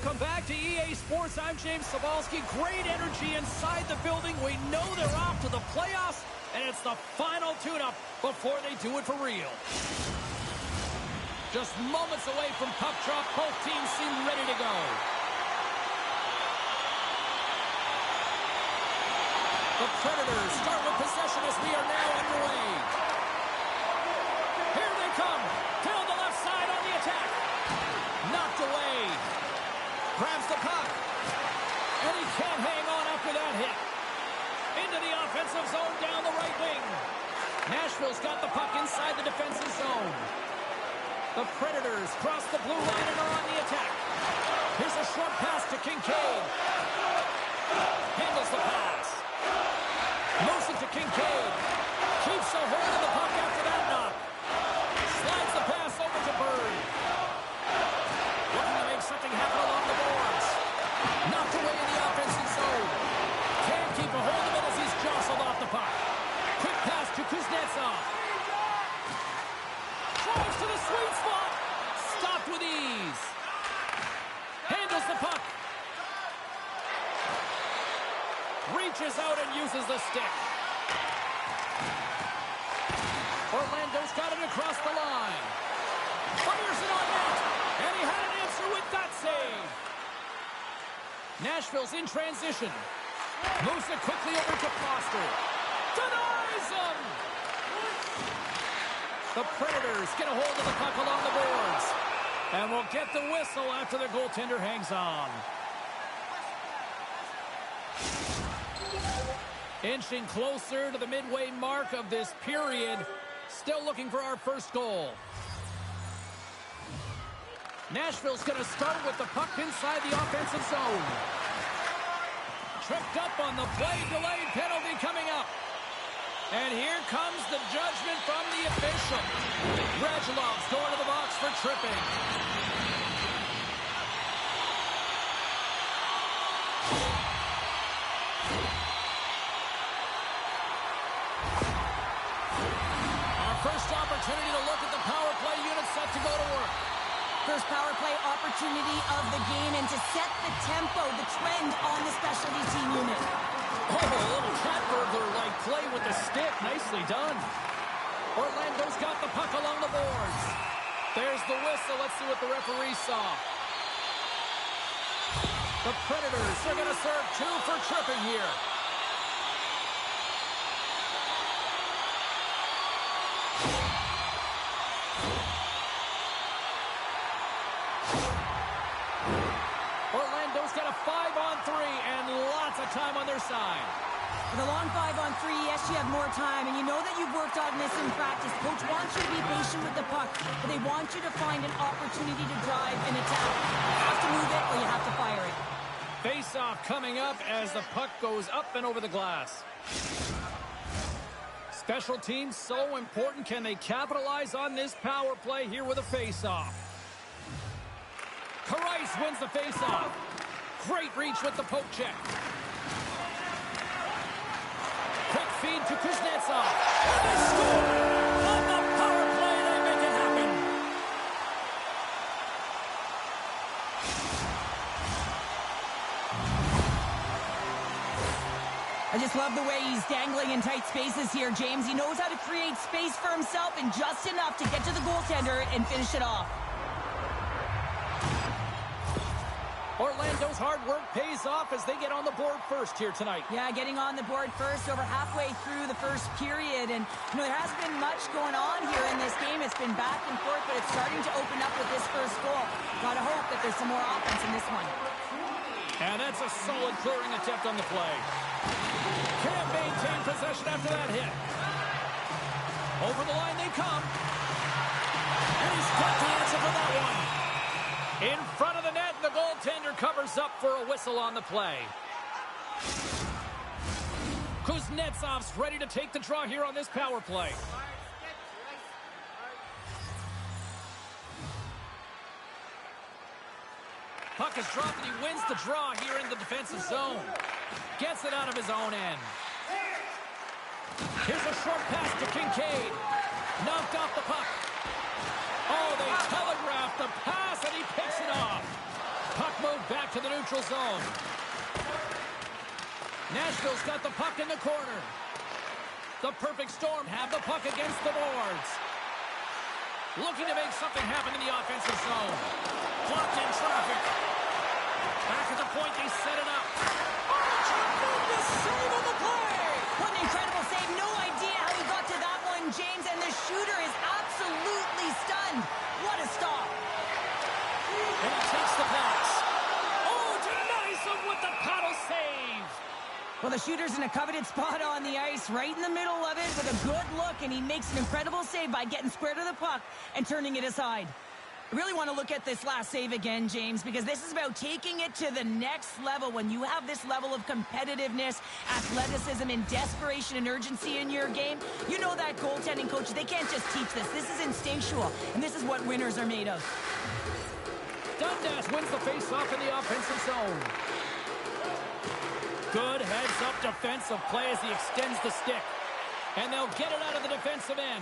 Welcome back to EA Sports. I'm James Cebulski. Great energy inside the building. We know they're off to the playoffs, and it's the final tune-up before they do it for real. Just moments away from puck drop, both teams seem ready to go. The Predators start with possession as we are now underway. Here they come. Fill the left side on the attack. Knocked away. Grabs the puck. And he can't hang on after that hit. Into the offensive zone down the right wing. Nashville's got the puck inside the defensive zone. The Predators cross the blue line and are on the attack. Here's a short pass to Kincaid. Handles the pass. Moves it to Kincaid. Keeps a hold of the puck after that knock. Slides the pass over to Bird. Looking to make something happen along the boards. Knocked away in the offensive zone. Can't keep a hold of it as he's jostled off the puck. Quick pass to Kuznetsov. Drives to the sweet spot. Stopped with ease. Handles the puck. Reaches out and uses the stick. Orlando's got it across the line. Fires it on net. And he had an answer with that save. Nashville's in transition. Moves it quickly over to Foster. Denies him! The Predators get a hold of the puck along the boards. And will get the whistle after the goaltender hangs on. Inching closer to the midway mark of this period. Still looking for our first goal. Nashville's going to start with the puck inside the offensive zone. Tripped up on the play, delayed penalty coming up. And here comes the judgment from the official. Radulov's going to the box for tripping. Our first opportunity to look at the power play unit set to go to work. First power play opportunity of the game, and to set the tempo, the trend on the specialty team unit. Oh, a little cat burglar-like play with the stick. Nicely done. Orlando's got the puck along the boards. There's the whistle. Let's see what the referee saw. The Predators are going to serve two for tripping here. Orlando's got a 5-on-3 and lots of time on their side. With a long 5-on-3, yes, you have more time, and you know that you've worked on this in practice. Coach wants you to be patient with the puck, but they want you to find an opportunity to drive and attack. You have to move it or you have to fire it. Face-off coming up as the puck goes up and over the glass. Special teams so important. Can they capitalize on this power play here with a face-off? Kreiss wins the face-off. Great reach with the poke check. Quick feed to Kuznetsov. And they score! On the power play, they make it happen. I just love the way he's dangling in tight spaces here, James. He knows how to create space for himself and just enough to get to the goaltender and finish it off. Orlando's hard work pays off as they get on the board first here tonight. Yeah, getting on the board first over halfway through the first period. And, you know, there hasn't been much going on here in this game. It's been back and forth, but it's starting to open up with this first goal. Gotta hope that there's some more offense in this one. And that's a solid clearing attempt on the play. Can't maintain possession after that hit. Over the line they come. And he's got the answer for that one. In front of the net, the goaltender covers up for a whistle on the play. Kuznetsov's ready to take the draw here on this power play. Puck is dropped and he wins the draw here in the defensive zone. Gets it out of his own end. Here's a short pass to Kincaid. Knocked off the puck. Oh, they telegraphed the pass and he picks it off. Puck moved back the neutral zone. Nashville's got the puck in the corner. The perfect storm have the puck against the boards. Looking to make something happen in the offensive zone. Blocked in traffic. Back at the point, they set it up. Oh, tremendous save on the play! What an incredible save. No idea how he got to that one, James, and the shooter is absolutely stunned. What a stop. And he takes the pass. Oh, denies him with the paddle save. Well, the shooter's in a coveted spot on the ice, right in the middle of it with a good look, and he makes an incredible save by getting square to the puck and turning it aside. I really want to look at this last save again, James, because this is about taking it to the next level. When you have this level of competitiveness, athleticism, and desperation and urgency in your game, you know that goaltending coach, they can't just teach this. This is instinctual, and this is what winners are made of. Dundas wins the face-off in the offensive zone. Good heads-up defensive play as he extends the stick. And they'll get it out of the defensive end.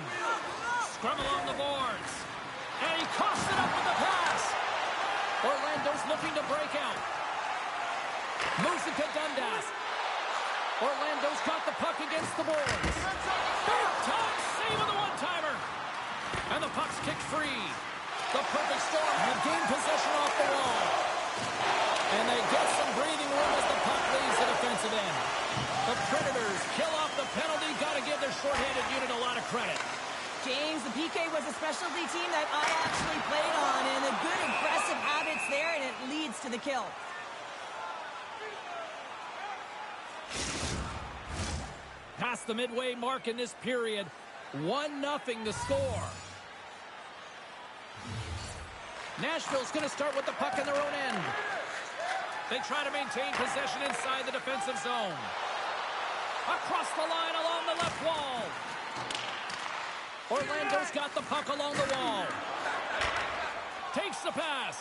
Scrum along the boards. And he coughs it up with the pass. Orlando's looking to break out. Moves it to Dundas. Orlando's got the puck against the boards. Big-time save on the one-timer. And the puck's kicked free. The perfect storm have gained possession off the wall. And they get some breathing room as the puck leaves the defensive end. The Predators kill off the penalty. Got to give their shorthanded unit a lot of credit. James, the PK was a specialty team that I actually played on, and the good aggressive habits there, and it leads to the kill. Past the midway mark in this period. 1-0 the score. Nashville's going to start with the puck in their own end. They try to maintain possession inside the defensive zone. Across the line along the left wall. Orlando's got the puck along the wall. Takes the pass.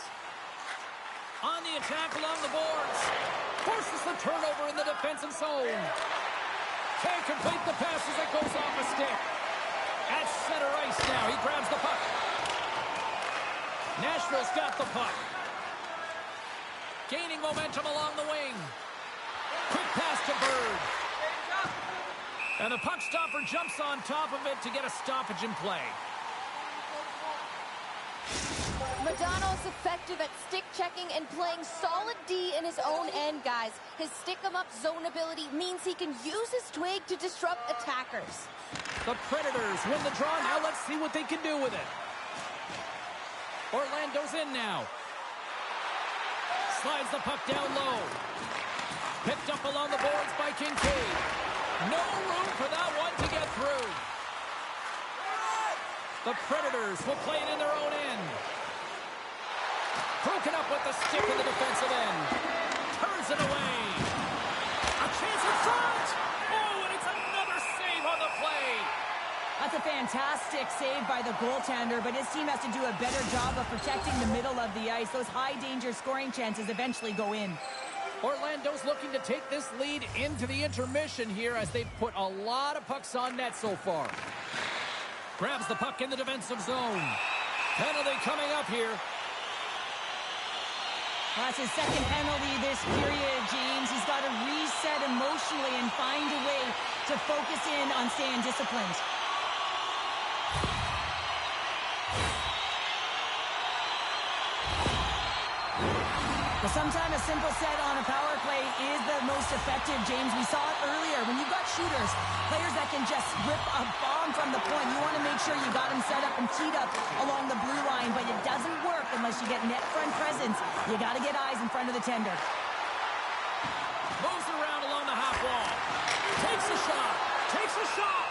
On the attack along the boards. Forces the turnover in the defensive zone. Can't complete the pass as it goes off a stick. At center ice now. He grabs the puck. Nashville's got the puck. Gaining momentum along the wing. Quick pass to Bird. And the puck stopper jumps on top of it to get a stoppage in play. Modano's effective at stick checking and playing solid D in his own end, guys. His stick-em-up zone ability means he can use his twig to disrupt attackers. The Predators win the draw. Now let's see what they can do with it. Orlando's in now. Slides the puck down low. Picked up along the boards by Kincaid. No room for that one to get through. The Predators will play it in their own end. Broken up with the stick in the defensive end. Turns it away. A chance in front. Oh, and it's another save on the play. That's a fantastic save by the goaltender, but his team has to do a better job of protecting the middle of the ice. Those high-danger scoring chances eventually go in. Orlando's looking to take this lead into the intermission here as they've put a lot of pucks on net so far. Grabs the puck in the defensive zone. Penalty coming up here. That's his second penalty this period, James. He's got to reset emotionally and find a way to focus in on staying disciplined. But sometimes a simple set on a power play is the most effective, James. We saw it earlier. When you've got shooters, players that can just rip a bomb from the point, you want to make sure you got them set up and teed up along the blue line, but it doesn't work unless you get net front presence. You got to get eyes in front of the tender. Moves around along the half wall. Takes a shot. Takes a shot.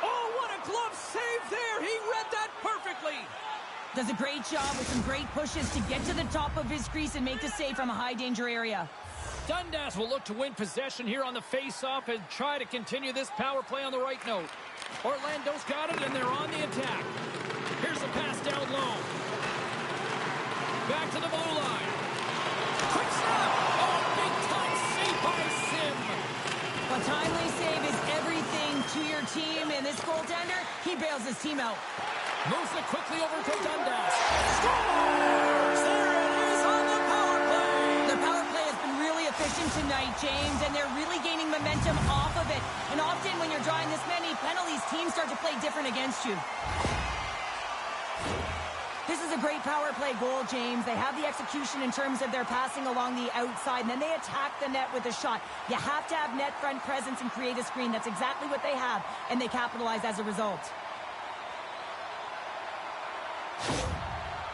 Oh, what a glove save there. He read that perfectly. Does a great job with some great pushes to get to the top of his crease and make the save from a high-danger area. Dundas will look to win possession here on the face-off and try to continue this power play on the right note. Orlando's got it, and they're on the attack. Here's a pass down low. Back to the blue line. Quick snap! Oh, big-time save by Sim. A timely save is everything to your team, and this goaltender, he bails his team out. Moves it quickly over to Dundas. Scores! There it is on the power play! The efficient tonight, James, and they're really gaining momentum off of it. And often when you're drawing this many penalties, teams start to play different against you. This is a great power play goal, James. They have the execution in terms of their passing along the outside, and then they attack the net with a shot. You have to have net front presence and create a screen. That's exactly what they have, and they capitalize as a result.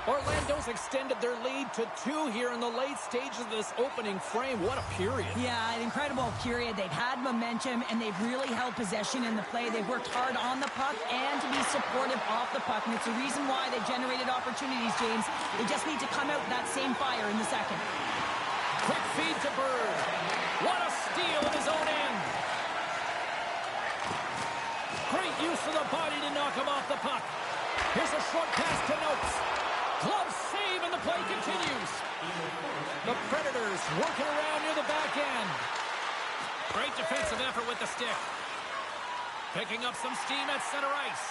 Orlando's extended their lead to 2 here in the late stages of this opening frame. What a period. Yeah, an incredible period. They've had momentum, and they've really held possession in the play. They've worked hard on the puck and to be supportive off the puck, and it's the reason why they've generated opportunities, James. They just need to come out with that same fire in the second. Quick feed to Bird. What a steal in his own end. Great use of the body to knock him off the puck. Here's a short pass to Noakes. Glove save, and the play continues. The Predators working around near the back end. Great defensive effort with the stick. Picking up some steam at center ice.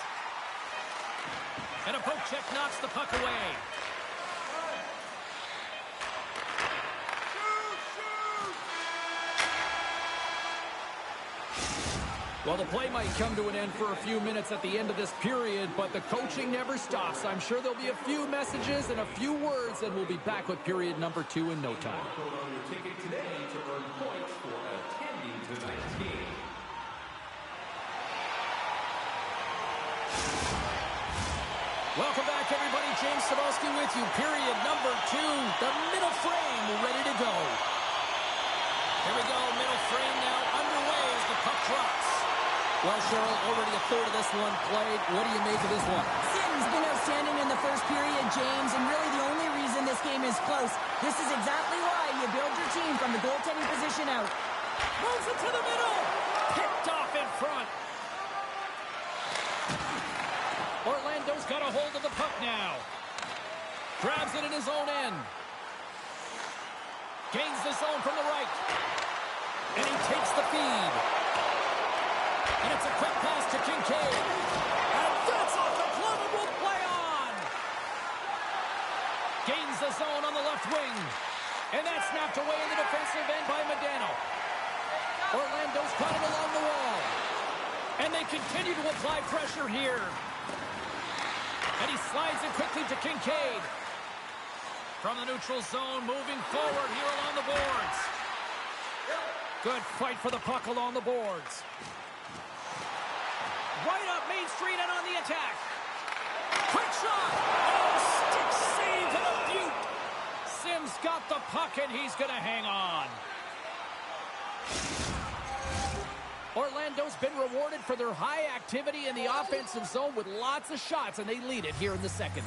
And a poke check knocks the puck away. Well, the play might come to an end for a few minutes at the end of this period, but the coaching never stops. I'm sure there'll be a few messages and a few words, and we'll be back with period number 2 in no time. Welcome back, everybody. James Cebulski with you. Period number 2, the middle frame ready to go. Here we go, middle frame now underway as the puck drops. Well, Cheryl, already a third of this one played. What do you make of this one? Sim's been outstanding in the first period, James, and really the only reason this game is close. This is exactly why you build your team from the goaltending position out. Moves it to the middle. Picked off in front. Orlando's got a hold of the puck now. Grabs it in his own end. Gains the zone from the right. And he takes the feed. And it's a quick pass to Kincaid. And that's off the glove and will play on. Gains the zone on the left wing. And that's snapped away in the defensive end by Modano. Orlando's got it along the wall. And they continue to apply pressure here. And he slides it quickly to Kincaid. From the neutral zone, moving forward here along the boards. Good fight for the puck along the boards. Right up Main Street and on the attack. Quick shot. Oh, stick save to the butte. Sims got the puck and he's going to hang on. Orlando's been rewarded for their high activity in the offensive zone with lots of shots, and they lead it here in the second.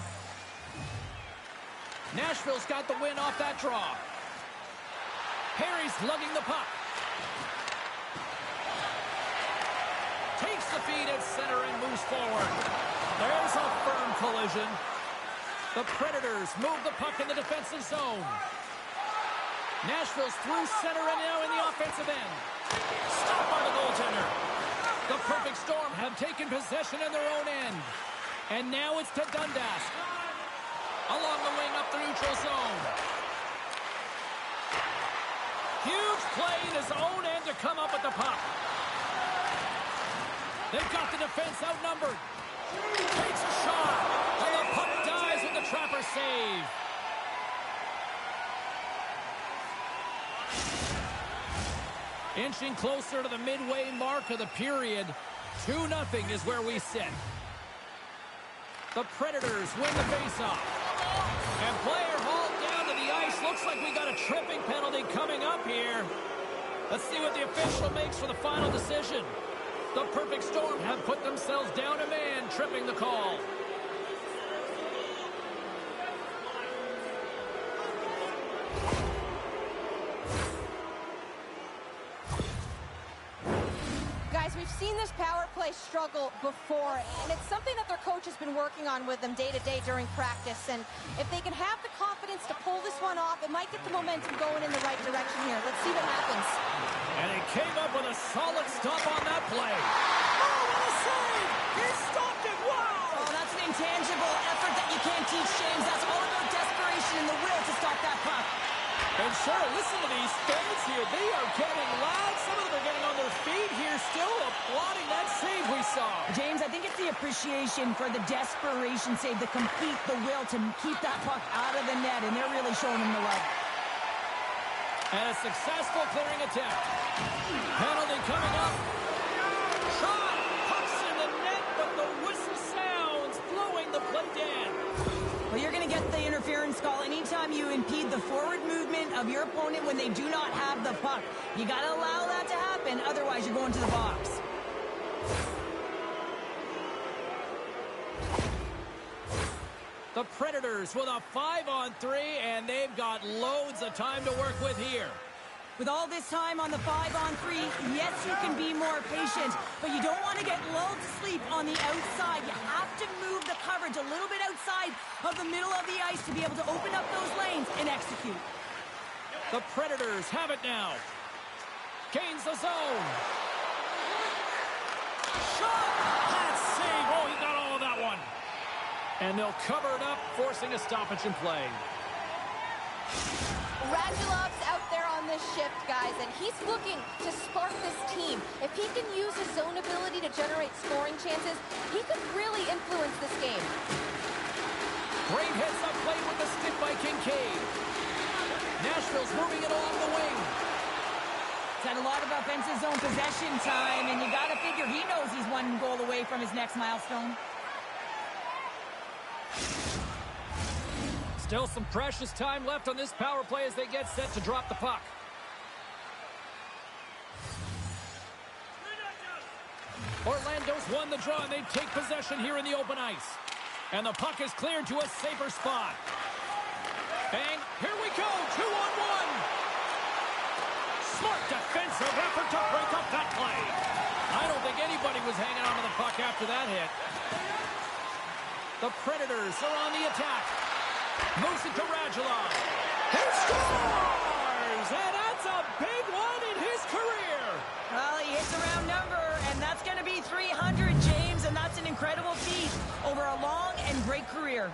Nashville's got the win off that draw. Perry's lugging the puck. Takes the feed at center and moves forward. There's a firm collision. The Predators move the puck in the defensive zone. Nashville's through center and now in the offensive end. Stopped by the goaltender. The Perfect Storm have taken possession in their own end. And now it's to Dundas. Along the wing up the neutral zone. Huge play in his own end to come up with the puck. They've got the defense outnumbered. Takes a shot. And the puck dies with the trapper save. Inching closer to the midway mark of the period. 2-0 is where we sit. The Predators win the faceoff. And player hauled down to the ice. Looks like we got a tripping penalty coming up here. Let's see what the official makes for the final decision. The Perfect Storm have put themselves down a man, tripping the call. Guys, we've seen this power play struggle before, and it's something that their coach has been working on with them day to day during practice. And if they can have the confidence to pull this one off, it might get the momentum going in the right direction here. Let's see what happens. And he came up with a solid stop on that play. Oh, what a save! He stopped it! Wow! Oh, that's an intangible effort that you can't teach, James. That's all about desperation and the will to stop that puck. And sure, listen to these fans here. They are getting loud. Some of them are getting on their feet here, still applauding that save we saw. James, I think it's the appreciation for the desperation save, the complete, the will to keep that puck out of the net, and they're really showing him the love. And a successful clearing attempt. Penalty coming up. Shot! Pucks in the net, but the whistle sounds, blowing the play dead. Well, you're going to get the interference call anytime you impede the forward movement of your opponent when they do not have the puck. You got to allow that to happen, otherwise you're going to the box. The Predators with a 5-on-3, and they've got loads of time to work with here. With all this time on the 5-on-3, yes, you can be more patient, but you don't want to get lulled to sleep on the outside. You have to move the coverage a little bit outside of the middle of the ice to be able to open up those lanes and execute. The Predators have it now. Gains the zone. Shot! That save. Oh, he got all of that one. And they'll cover it up, forcing a stoppage in play. Radulov's out there on this shift, guys, and he's looking to spark this team. If he can use his zone ability to generate scoring chances, he could really influence this game. Great heads-up play with the stick by Kincaid. Nashville's moving it along the wing. He's had a lot of offensive zone possession time, and you got to figure he knows he's one goal away from his next milestone. Still some precious time left on this power play as they get set to drop the puck. Orlando's won the draw, and they take possession here in the open ice. And the puck is cleared to a safer spot. Bang, here we go, 2-on-1. Smart defensive effort to break up that play. I don't think anybody was hanging on to the puck after that hit. The Predators are on the attack. Moves it to Radulov. He scores! And that's a big one in his career. Well, he hits a round number, and that's going to be 300, James, and that's an incredible feat over a long and great career.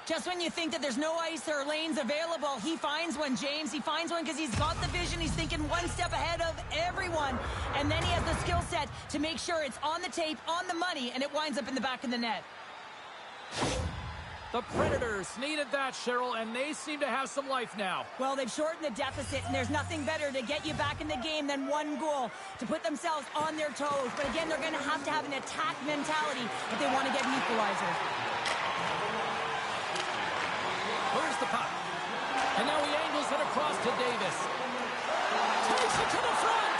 Just when you think that there's no ice or lanes available, he finds one, James. He finds one because he's got the vision. He's thinking one step ahead of everyone. And then he has the skill set to make sure it's on the tape, on the money, and it winds up in the back of the net. The Predators needed that, Cheryl, and they seem to have some life now. Well, they've shortened the deficit, and there's nothing better to get you back in the game than one goal, to put themselves on their toes. But again, they're going to have an attack mentality if they want to get an equalizer. Where's the puck? And now he angles it across to Davis. Takes it to the front.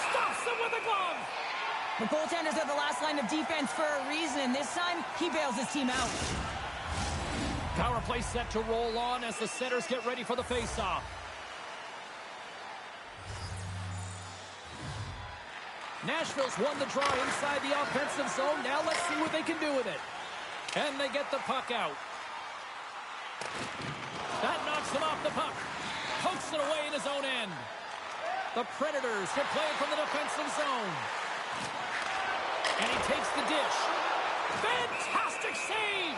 Stops him with a glove. The goaltenders are the last line of defense for a reason, and this time, he bails his team out. Power play set to roll on as the setters get ready for the face-off. Nashville's won the draw inside the offensive zone. Now let's see what they can do with it. And they get the puck out. That knocks him off the puck. Pokes it away in his own end. The Predators will play it from the defensive zone. And he takes the dish. Fantastic save!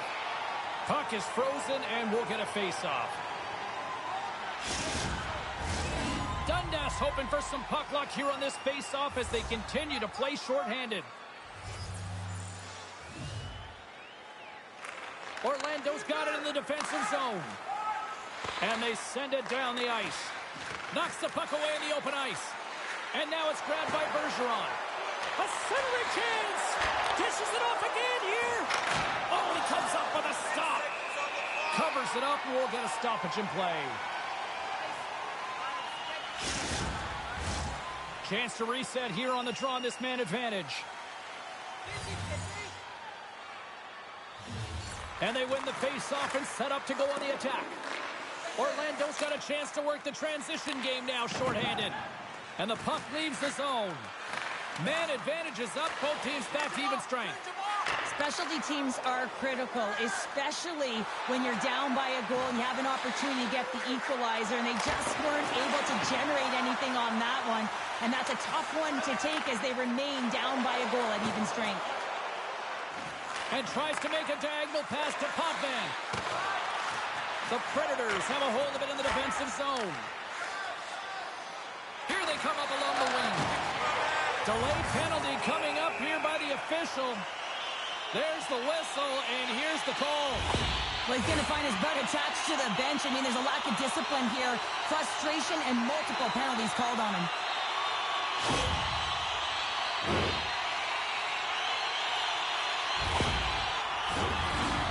Puck is frozen, and we'll get a face-off. Dundas hoping for some puck luck here on this face-off as they continue to play shorthanded. Orlando's got it in the defensive zone. And they send it down the ice. Knocks the puck away in the open ice. And now it's grabbed by Bergeron. A centering chance! Dishes it off again here! Oh, he comes up with a stop! Covers it up, and we'll get a stoppage in play. Chance to reset here on the draw on this man advantage. And they win the face-off and set up to go on the attack. Orlando's got a chance to work the transition game now, shorthanded. And the puck leaves the zone. Man advantage is up, both teams back to even strength. Specialty teams are critical, especially when you're down by a goal and you have an opportunity to get the equalizer, and they just weren't able to generate anything on that one. And that's a tough one to take as they remain down by a goal at even strength. And tries to make a diagonal pass to Potvin. The Predators have a hold of it in the defensive zone. Here they come up along the wing. Delayed penalty coming up here by the official. There's the whistle, and here's the call. Well, he's going to find his butt attached to the bench. I mean, there's a lack of discipline here. Frustration and multiple penalties called on him.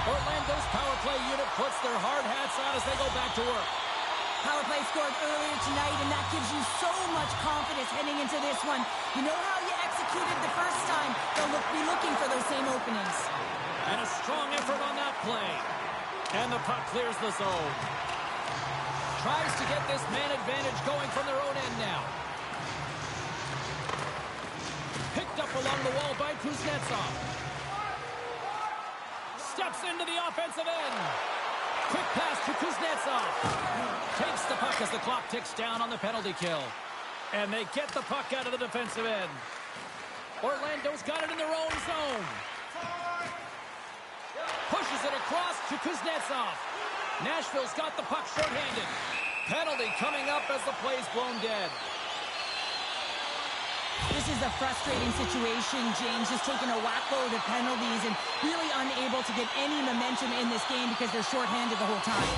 Orlando's power play unit puts their hard hats on as they go back to work. Power play scored earlier tonight, and that gives you so much confidence heading into this one. You know how you executed the first time. They'll be looking for those same openings. And a strong effort on that play. And the puck clears the zone. Tries to get this man advantage going from their own end now. Picked up along the wall by Kuznetsov. Steps into the offensive end. Quick pass to Kuznetsov. Takes the puck as the clock ticks down on the penalty kill. And they get the puck out of the defensive end. Orlando's got it in their own zone. Pushes it across to Kuznetsov. Nashville's got the puck shorthanded. Penalty coming up as the play's blown dead. This is a frustrating situation, James, just taking a whack-load of penalties and really unable to get any momentum in this game because they're shorthanded the whole time.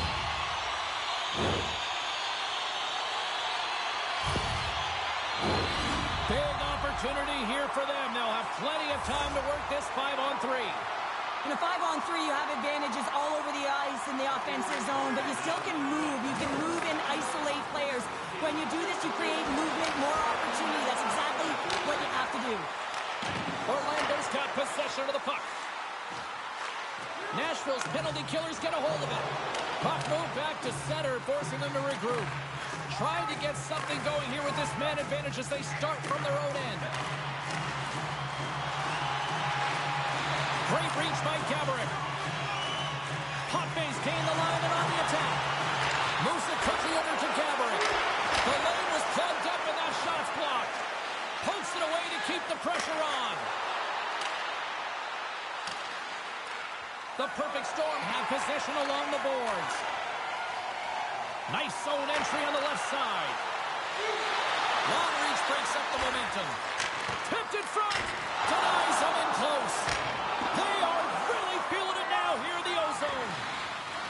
Big opportunity here for them. They'll have plenty of time to work this 5-on-3. In a 5-on-3, you have advantages all over the ice in the offensive zone, but you still can move. You can move and isolate players. When you do this, you create movement, more opportunity. That's exactly what you have to do. Orlando's got possession of the puck. Nashville's penalty killers get a hold of it. Puck moved back to center, forcing them to regroup. Trying to get something going here with this man advantage as they start from their own end. Great reach by Gaborik. Potvin gained the line and on the attack. Moves it quickly over to Gaborik. The lane was plugged up and that shot's blocked. Pokes it away to keep the pressure on. The perfect storm have possession along the boards. Nice zone entry on the left side. Long reach breaks up the momentum. Tipped in front. Denies them in close. They are really feeling it now here in the O-zone.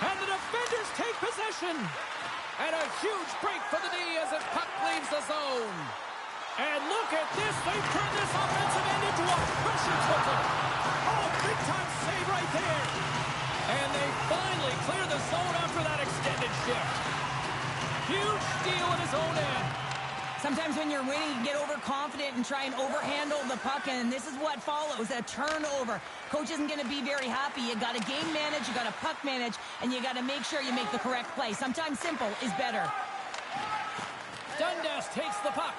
And the defenders take possession. And a huge break for the D as the puck leaves the zone. And look at this. They've turned this offensive end into a pressure cooker. Oh, big-time save right there. And they finally clear the zone after that extended shift. Huge steal at his own end. Sometimes when you're winning, you get overconfident and try and overhandle the puck, and this is what follows, a turnover. Coach isn't going to be very happy. You got to game manage, you got to puck manage, and you got to make sure you make the correct play. Sometimes simple is better. Dundas takes the puck.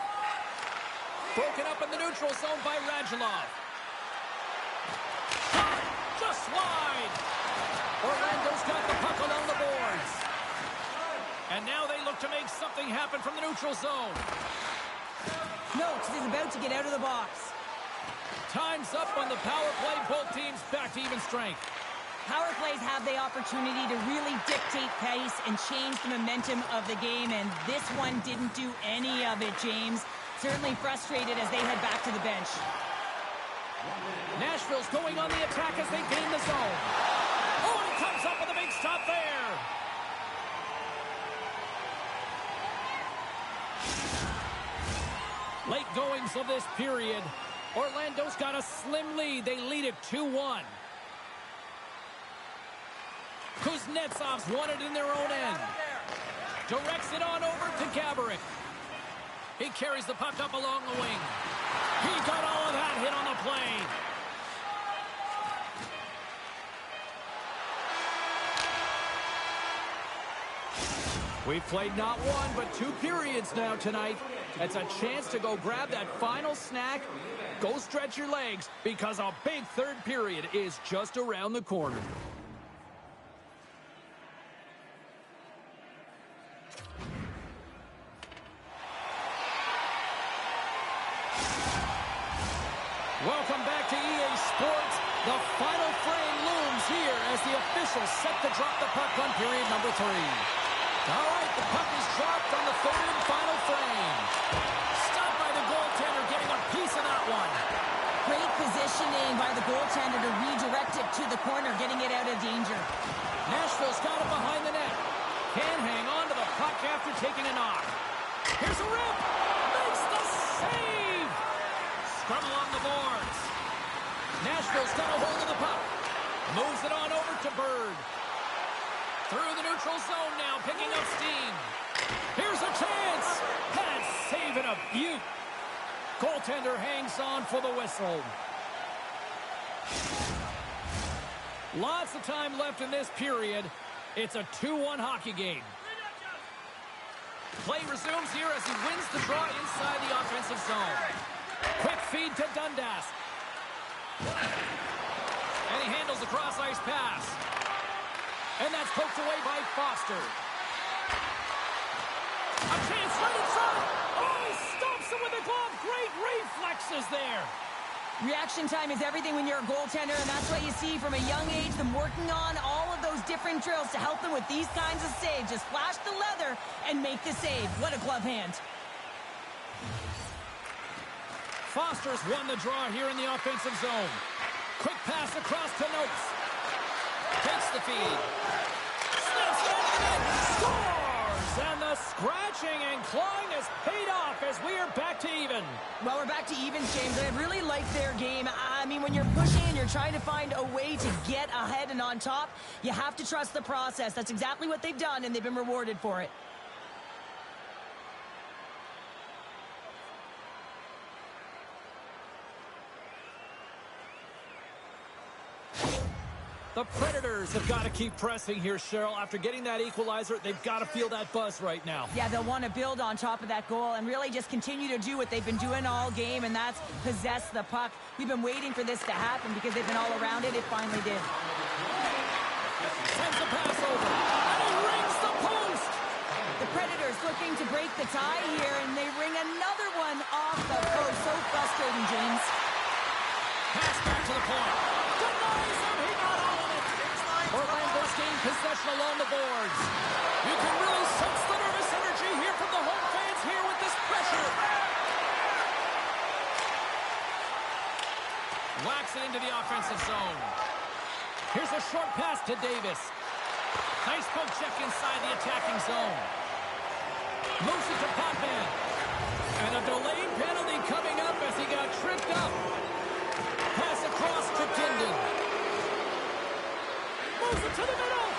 Broken up in the neutral zone by Radulov. Just wide. Orlando's got the puck along the boards. And now they look to make something happen from the neutral zone. No, because he's about to get out of the box. Time's up on the power play. Both teams back to even strength. Power plays have the opportunity to really dictate pace and change the momentum of the game, and this one didn't do any of it, James. Certainly frustrated as they head back to the bench. Nashville's going on the attack as they gain the zone. Oh, and it comes up with a big stop there. Late goings of this period. Orlando's got a slim lead. They lead it 2-1. Kuznetsov's won it in their own end. Directs it on over to Gaborik. He carries the puck up along the wing. He got all of that hit on the play. We've played not one, but 2 periods now tonight. It's a chance to go grab that final snack. Go stretch your legs, because a big third period is just around the corner. Welcome back to EA Sports. The final frame looms here as the officials set to drop the puck on period number 3. All right, the puck is dropped on the third and final frame. Stopped by the goaltender, getting a piece of that one. Great positioning by the goaltender to redirect it to the corner, getting it out of danger. Nashville's got it behind the net. Can hang on to the puck after taking a knock. Here's a rip. Makes the save. Scrum along the boards. Nashville's got a hold of the puck. Moves it on over to Bird. Through the neutral zone now, picking up steam. Here's a chance. That save in a beaut. Goaltender hangs on for the whistle. Lots of time left in this period. It's a 2-1 hockey game. Play resumes here as he wins the draw inside the offensive zone. Quick feed to Dundas. And he handles a cross-ice pass. And that's poked away by Foster. A chance right in front. Oh, he stops him with a glove. Great reflexes there. Reaction time is everything when you're a goaltender, and that's what you see from a young age, them working on all of those different drills to help them with these kinds of saves. Just flash the leather and make the save. What a glove hand. Foster's won the draw here in the offensive zone. Quick pass across to Noakes. Takes the feed. Snaps it into the net. Scores! And the scratching and clawing has paid off as we are back to even. Well, we're back to evens, James. I really like their game. I mean, when you're pushing and you're trying to find a way to get ahead and on top, you have to trust the process. That's exactly what they've done, and they've been rewarded for it. The Predators have got to keep pressing here, Cheryl. After getting that equalizer, they've got to feel that buzz right now. Yeah, they'll want to build on top of that goal and really just continue to do what they've been doing all game, and that's possess the puck. We've been waiting for this to happen because they've been all around it. It finally did. Sends the pass over, and he rings the post. The Predators looking to break the tie here, and they ring another one off the post. So frustrating, James. Pass back to the point. Denies him. He got all of it. Orlando's gained possession along the boards. You can really sense the nervous energy here from the home fans here with this pressure. Whacks it into the offensive zone. Here's a short pass to Davis. Nice poke check inside the attacking zone. Moves it to Potvin. And a delayed penalty coming up as he got tripped up. Pass across to Tinden. Moves it to the middle.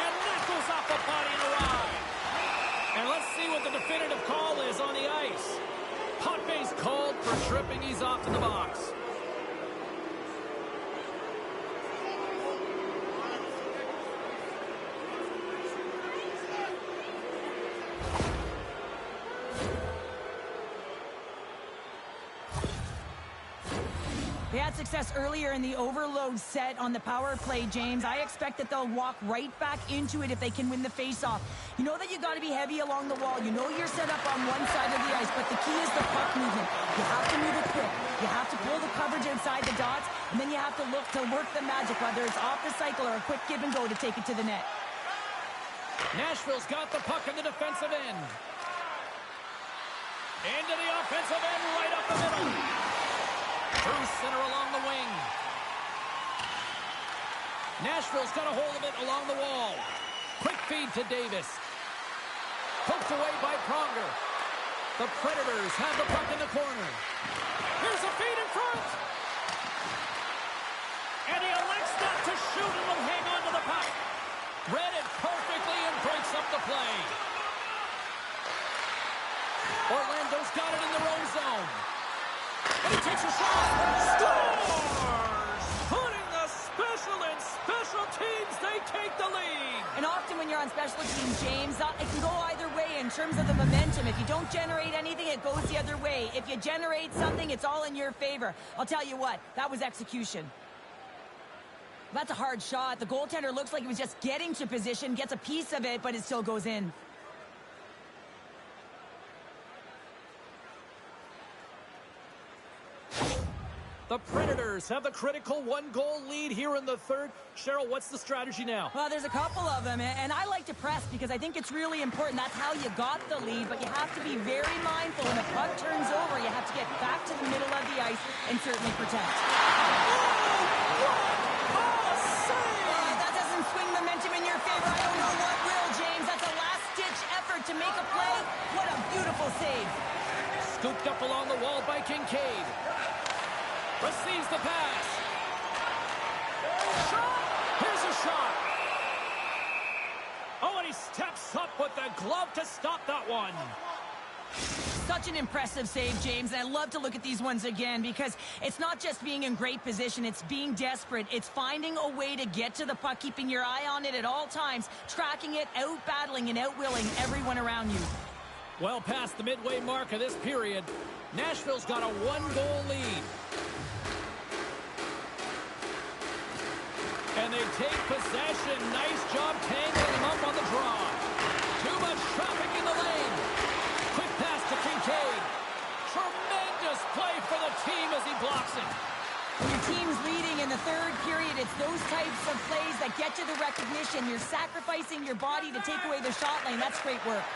And that goes off the body and around. And let's see what the definitive call is on the ice. Potvin's called for tripping. He's off to the box. They had success earlier in the overload set on the power play, James. I expect that they'll walk right back into it if they can win the faceoff. You know that you got to be heavy along the wall. You know you're set up on one side of the ice, but the key is the puck movement. You have to move it quick. You have to pull the coverage inside the dots, and then you have to look to work the magic, whether it's off the cycle or a quick give and go to take it to the net. Nashville's got the puck in the defensive end. Into the offensive end, right up the middle. Through center along the wing. Nashville's got a hold of it along the wall. Quick feed to Davis. Poked away by Pronger. The Predators have the puck in the corner. Here's a feed in front. And he elects not to shoot and will hang on to the puck. Read it perfectly and breaks up the play. Orlando's got it in their own zone. And he takes a shot. Scores! Putting the special in special teams. They take the lead. And often when you're on special teams, James, it can go either way in terms of the momentum. If you don't generate anything, it goes the other way. If you generate something, it's all in your favor. I'll tell you what, that was execution. That's a hard shot. The goaltender looks like he was just getting to position, gets a piece of it, but it still goes in. The Predators have the critical one-goal lead here in the third. Cheryl, what's the strategy now? Well, there's a couple of them, and I like to press because I think it's really important. That's how you got the lead, but you have to be very mindful. When the puck turns over, you have to get back to the middle of the ice and certainly protect. That doesn't swing momentum in your favor. I don't know what will, James. That's a last-ditch effort to make a play. What a beautiful save. Scooped up along the wall by Kincaid. Receives the pass. Shot! Here's a shot. Oh, and he steps up with the glove to stop that one. Such an impressive save, James. And I love to look at these ones again because it's not just being in great position. It's being desperate. It's finding a way to get to the puck, keeping your eye on it at all times, tracking it, out-battling and out-willing everyone around you. Well past the midway mark of this period, Nashville's got a one-goal lead. And they take possession. Nice job tangling them up on the draw. Too much traffic in the lane. Quick pass to Kincaid. Tremendous play for the team as he blocks it. When your team's leading in the third period, it's those types of plays that get you the recognition. You're sacrificing your body to take away the shot lane. That's great work.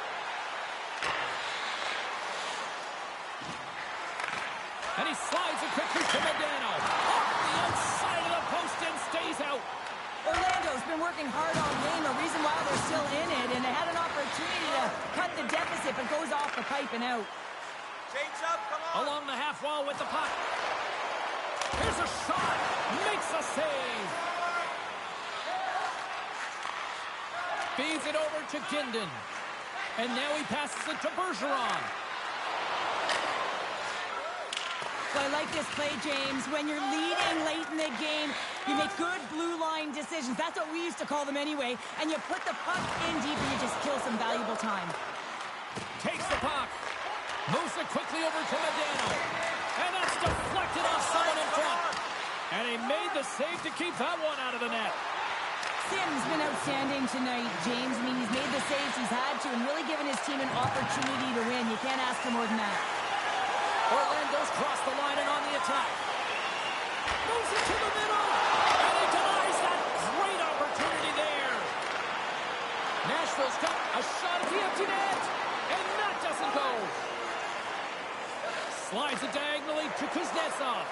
And he slides it quickly to Modano. Off the outside of the post and stays out. Orlando's been working hard all game, a reason why they're still in it, and they had an opportunity to cut the deficit, but goes off the pipe and out. Change up, come on. Along the half wall with the puck. Here's a shot. Makes a save. Feeds it over to Gindin. And now he passes it to Bergeron. Well, I like this play, James. When you're leading late in the game, you make good blue line decisions. That's what we used to call them anyway. And you put the puck in deep and you just kill some valuable time. Takes the puck. Moves it quickly over to Modano. And that's deflected off someone in front. And he made the save to keep that one out of the net. Sim's been outstanding tonight, James. I mean, he's made the saves he's had to and really given his team an opportunity to win. You can't ask for more than that. Orlando's crossed the line and on the attack. Moves it to the middle. And he denies that great opportunity there. Nashville's got a shot at the empty net. And that doesn't go. Slides it diagonally to Kuznetsov.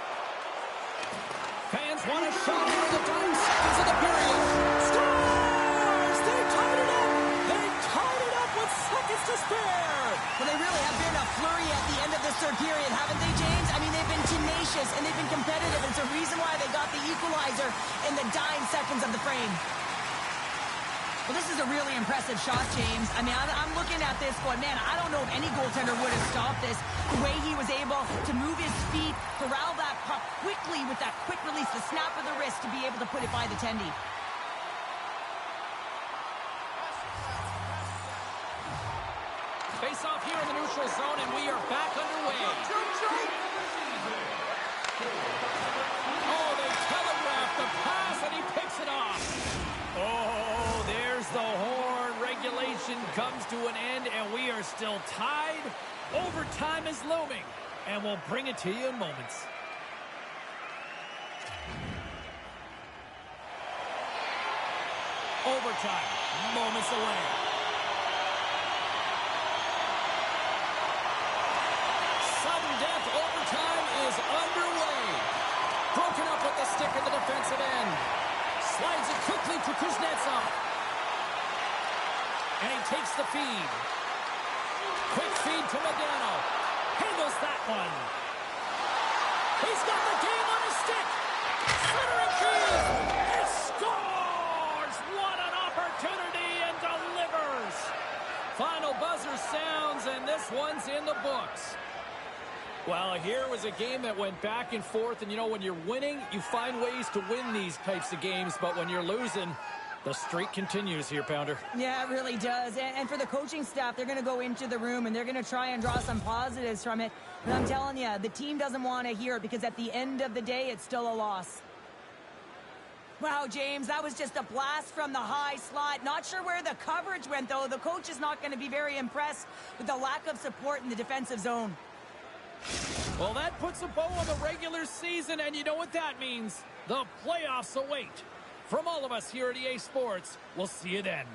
Fans want a shot here in the final seconds of the period. Scores! They tied it up! They tied it up with seconds to spare! Well, they really have been a flurry at the end of this third period, haven't they, James? I mean, they've been tenacious and they've been competitive. It's a reason why they got the equalizer in the dying seconds of the frame. Well, this is a really impressive shot, James. I mean, I'm looking at this going, man, I don't know if any goaltender would have stopped this. The way he was able to move his feet, corral that puck quickly with that quick release, the snap of the wrist to be able to put it by the tendy. Face off here in the neutral zone, and we are back underway. Oh, they telegraph the pass, and he picks it off. Oh, there's the horn. Regulation comes to an end, and we are still tied. Overtime is looming, and we'll bring it to you in moments. Overtime, moments away. Sudden death overtime is underway. Broken up with the stick in the defensive end. Slides it quickly to Kuznetsov. And he takes the feed. Quick feed to Modano. Handles that one. He's got the game on his stick. Centering feed. He scores! What an opportunity, and delivers. Final buzzer sounds, and this one's in the books. Well, here was a game that went back and forth, and you know, when you're winning, you find ways to win these types of games, but when you're losing, the streak continues here, Pounder. Yeah, it really does. And for the coaching staff, they're going to go into the room and they're going to try and draw some positives from it. But I'm telling you, the team doesn't want to hear it because at the end of the day, it's still a loss. Wow, James, that was just a blast from the high slot. Not sure where the coverage went, though. The coach is not going to be very impressed with the lack of support in the defensive zone. Well, that puts a bow on the regular season, and you know what that means. The playoffs await. From all of us here at EA Sports, we'll see you then.